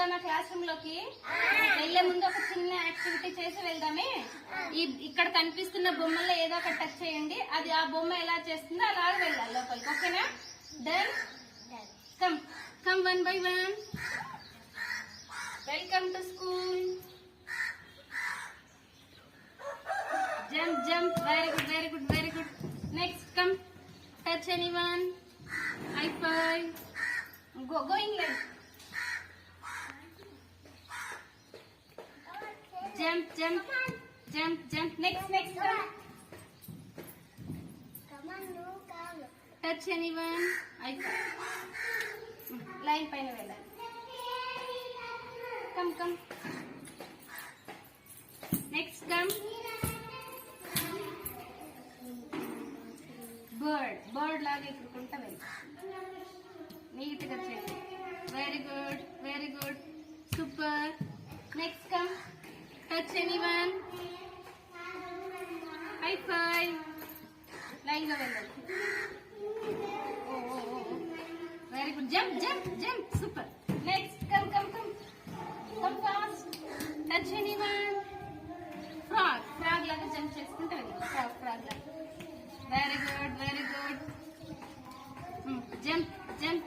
వెళ్దామా class room లోకి? వెళ్లే ముందు ఒక చిన్న యాక్టివిటీ చేసి వెళ్దామే. ఇక్కడ కనిపిస్తున్న బొమ్మల్లో ఏదో ఒకటి టచ్ చేయండి. అది ఆ బొమ్మ ఎలా చేస్తుందో అలాగే వెళ్ళాలి లోపలికి. ఓకేనా? Done. Come come one by one. Welcome to school. Jump, jump. Very good, very good, very good. Next, come. Touch anyone. High five. Going left. Jump, jump, jump, jump. Next, next, come. Touch anyone. High five. Line paina vela. Come, come. Next, come. Bird లాగా ఎక్కడుకుంటా వెళ్ళి నీట్గా చేయండి. Very good, very good, super. Next come. Touch anyone. High five. లైన్గా వెళ్ళాలి. Very good. Jump jump jump. Super. Next come come come come fast. Touch anyone. Frog. Frog లాగా jump చేసుకుంటా వెళ్ళి. Frog frog లాగా. Very good, very good. Jump, jump,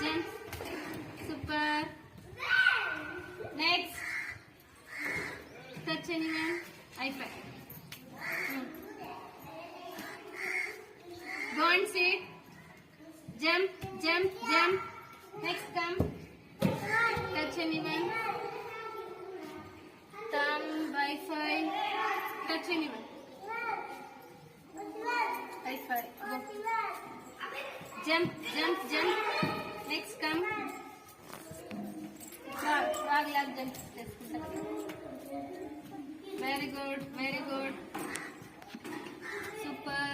jump. Super. Next. Touch anyone. High five. Go and sit. Jump, jump, jump. Next, come. Touch anyone. Thumb, high five. Touch anyone. High five. Go. Jump, jump, jump. Next, come. Frog, frog like jump. Very good, very good. Super.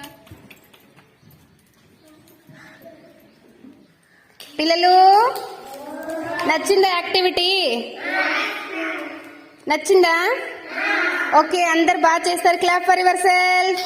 పిల్లలు నచ్చిందా activity? నచ్చిందా? Okay, అందరు బాగా చేస్తారు. Clap for your self.